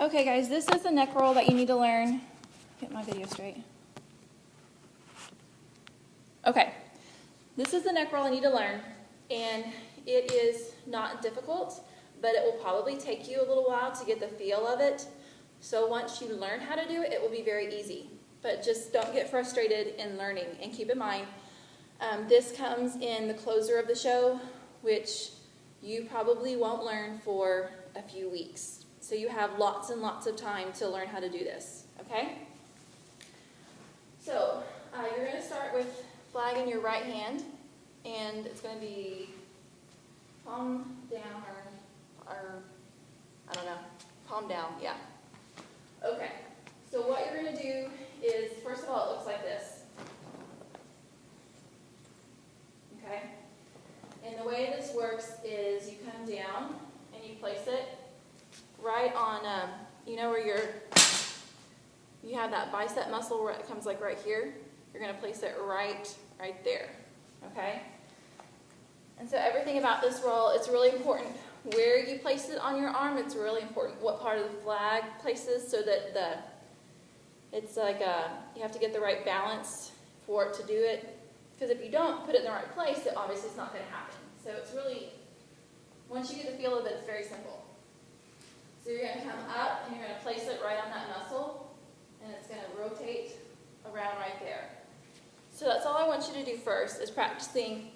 Okay guys, this is the neck roll that you need to learn. Get my video straight. Okay, this is the neck roll I need to learn, and it is not difficult, but it will probably take you a little while to get the feel of it. So once you learn how to do it, it will be very easy. But just don't get frustrated in learning, and keep in mind, this comes in the closer of the show, which you probably won't learn for a few weeks. So you have lots and lots of time to learn how to do this, okay? So you're going to start with flag in your right hand, and it's going to be palm down or I don't know, palm down, yeah. Okay, so what you're going to do is, first of all, it looks like this. Okay? And the way this works is you come down and you place it right on, you know where you have that bicep muscle where it comes like right here? You're going to place it right there, okay? And so everything about this roll, it's really important where you place it on your arm. It's really important what part of the flag places, so that it's like you have to get the right balance for it to do it. Because if you don't put it in the right place, it obviously is not going to happen. So it's really, once you get the feel of it, it's very simple. So you're going to come up and you're going to place it right on that muscle, and it's going to rotate around right there. So that's all I want you to do first, is practicing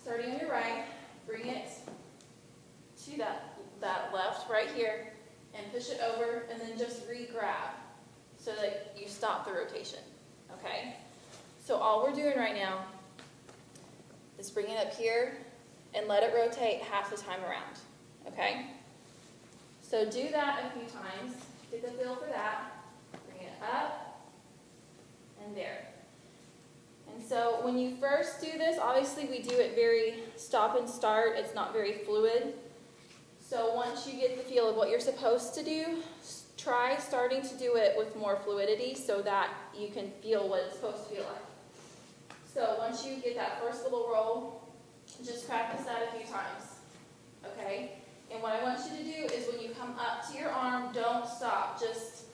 starting on your right, bring it to that left right here, and push it over, and then just re-grab so that you stop the rotation, okay? So all we're doing right now is bring it up here and let it rotate half the time around, okay? So do that a few times, get the feel for that, bring it up, and there. And so when you first do this, obviously we do it very stop and start, it's not very fluid. So once you get the feel of what you're supposed to do, try starting to do it with more fluidity so that you can feel what it's supposed to feel like. So once you get that first little roll, just practice that a few times, okay? And what I want you to do is when you come up to your arm, don't stop. Just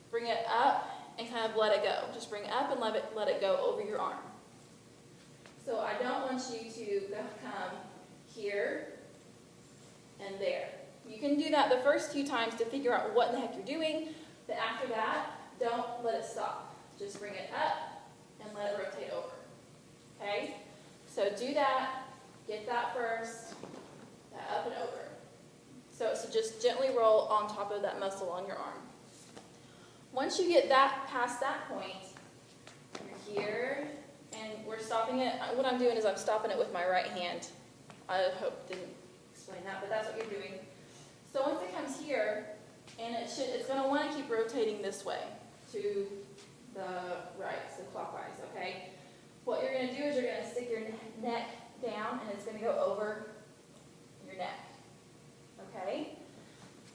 bring it up and kind of let it go. Just bring it up and let it go over your arm. So I don't want you to come here and there. You can do that the first few times to figure out what the heck you're doing, but after that, don't let it stop. Just bring it up and let it rotate over. Okay? So do that, get that first, that up and over. So just gently roll on top of that muscle on your arm. Once you get that past that point, you're here, and we're stopping it. What I'm doing is I'm stopping it with my right hand. I hope didn't explain that, but that's what you're doing. So once it comes here, and it's going to want to keep rotating this way to the right, so clockwise, okay? What you're going to do is you're going to stick your neck down, and it's going to go over your neck, okay?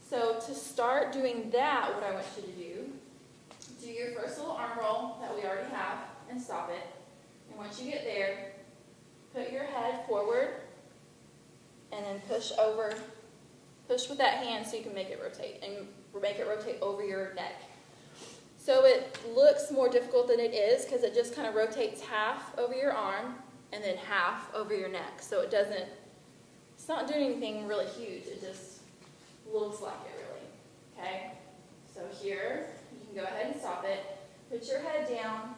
So to start doing that, what I want you to do your first little arm roll that we already have, and stop it. And once you get there, put your head forward, and then push with that hand so you can make it rotate, and make it rotate over your neck. So it looks more difficult than it is because it just kind of rotates half over your arm and then half over your neck. So it's not doing anything really huge, it just looks like it really, okay? So here, you can go ahead and stop it, put your head down,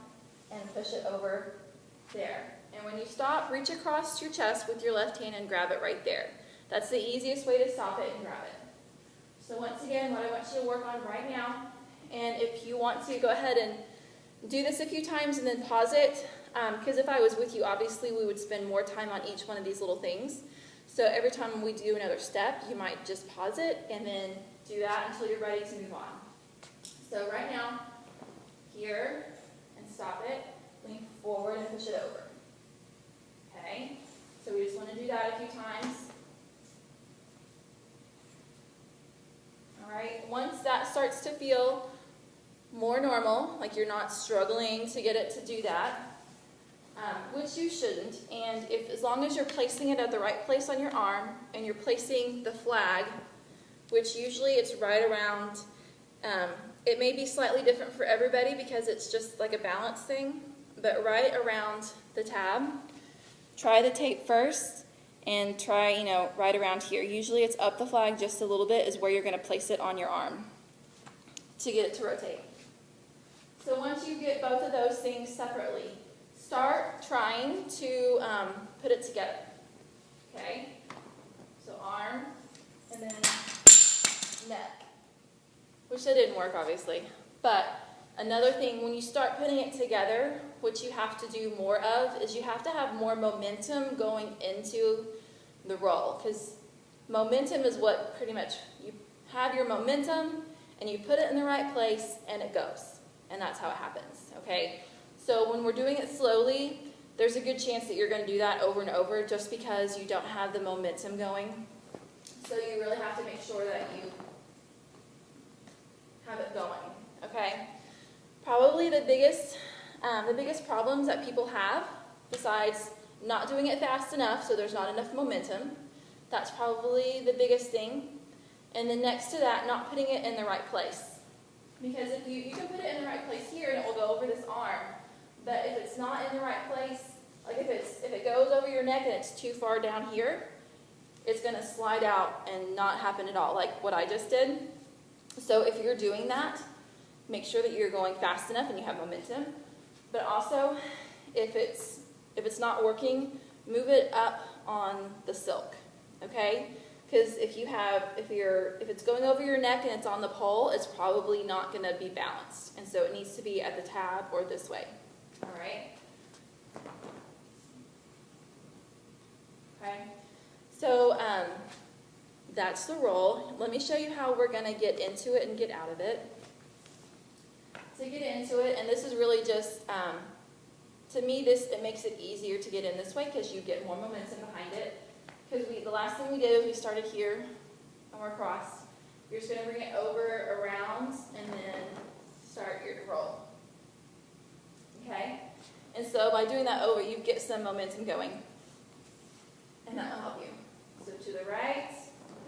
and push it over there. And when you stop, reach across your chest with your left hand and grab it right there. That's the easiest way to stop it and grab it. So once again, what I want you to work on right now, and if you want to, go ahead and do this a few times and then pause it, because if I was with you, obviously we would spend more time on each one of these little things. So every time we do another step, you might just pause it and then do that until you're ready to move on. So right now, here, and stop it, lean forward and push it over. Okay? So we just want to do that a few times. Alright, once that starts to feel more normal, like you're not struggling to get it to do that, which you shouldn't, and as long as you're placing it at the right place on your arm, and you're placing the flag which usually it's right around, it may be slightly different for everybody because it's just like a balance thing, but right around the tab. Try the tape first and try, right around here. Usually it's up the flag just a little bit is where you're going to place it on your arm to get it to rotate. So once you get both of those things separately, start trying to put it together. Okay? So arm and then neck. Which that didn't work, obviously. But another thing, when you start putting it together, what you have to do more of is you have to have more momentum going into the roll. Because momentum is what pretty much, you have your momentum and you put it in the right place and it goes. And that's how it happens, okay? So when we're doing it slowly, there's a good chance that you're going to do that over and over just because you don't have the momentum going. So you really have to make sure that you have it going, okay? Probably the biggest problems that people have, besides not doing it fast enough, so there's not enough momentum, that's probably the biggest thing. And then next to that, not putting it in the right place. Because if you can put it in the right place here and it will go over this arm, but if it's not in the right place, like if it goes over your neck and it's too far down here, it's going to slide out and not happen at all, like what I just did. So if you're doing that, make sure that you're going fast enough and you have momentum. But also, if it's not working, move it up on the silk, okay? Because if it's going over your neck and it's on the pole, it's probably not going to be balanced. And so it needs to be at the tab or this way, all right? Okay, so that's the roll. Let me show you how we're going to get into it and get out of it. To get into it, and this is really just, to me, it makes it easier to get in this way because you get more momentum behind it. Because the last thing we did was we started here and we're across. You're just going to bring it over, around, and then start your roll. Okay? And so by doing that over, you get some momentum going. And that will help you. So to the right,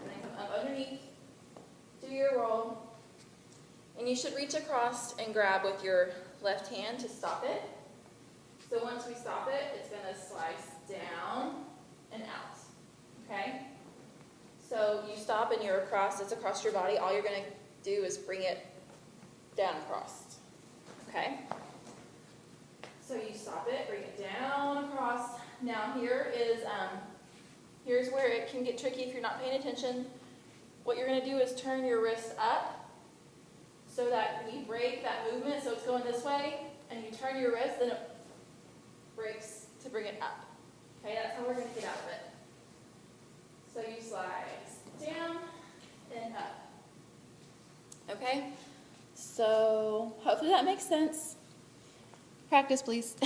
and then come up underneath, do your roll. And you should reach across and grab with your left hand to stop it. So once we stop it, it's going to slice down and out. Okay? So you stop and you're across, it's across your body. All you're going to do is bring it down across. Okay? So you stop it, bring it down across. Now here's where it can get tricky if you're not paying attention. What you're going to do is turn your wrist up so that we break that movement. So it's going this way, and you turn your wrist, and it breaks to bring it up. Okay, that's how we're going to get out of it. So you slide down and up. Okay? So hopefully that makes sense. Practice, please.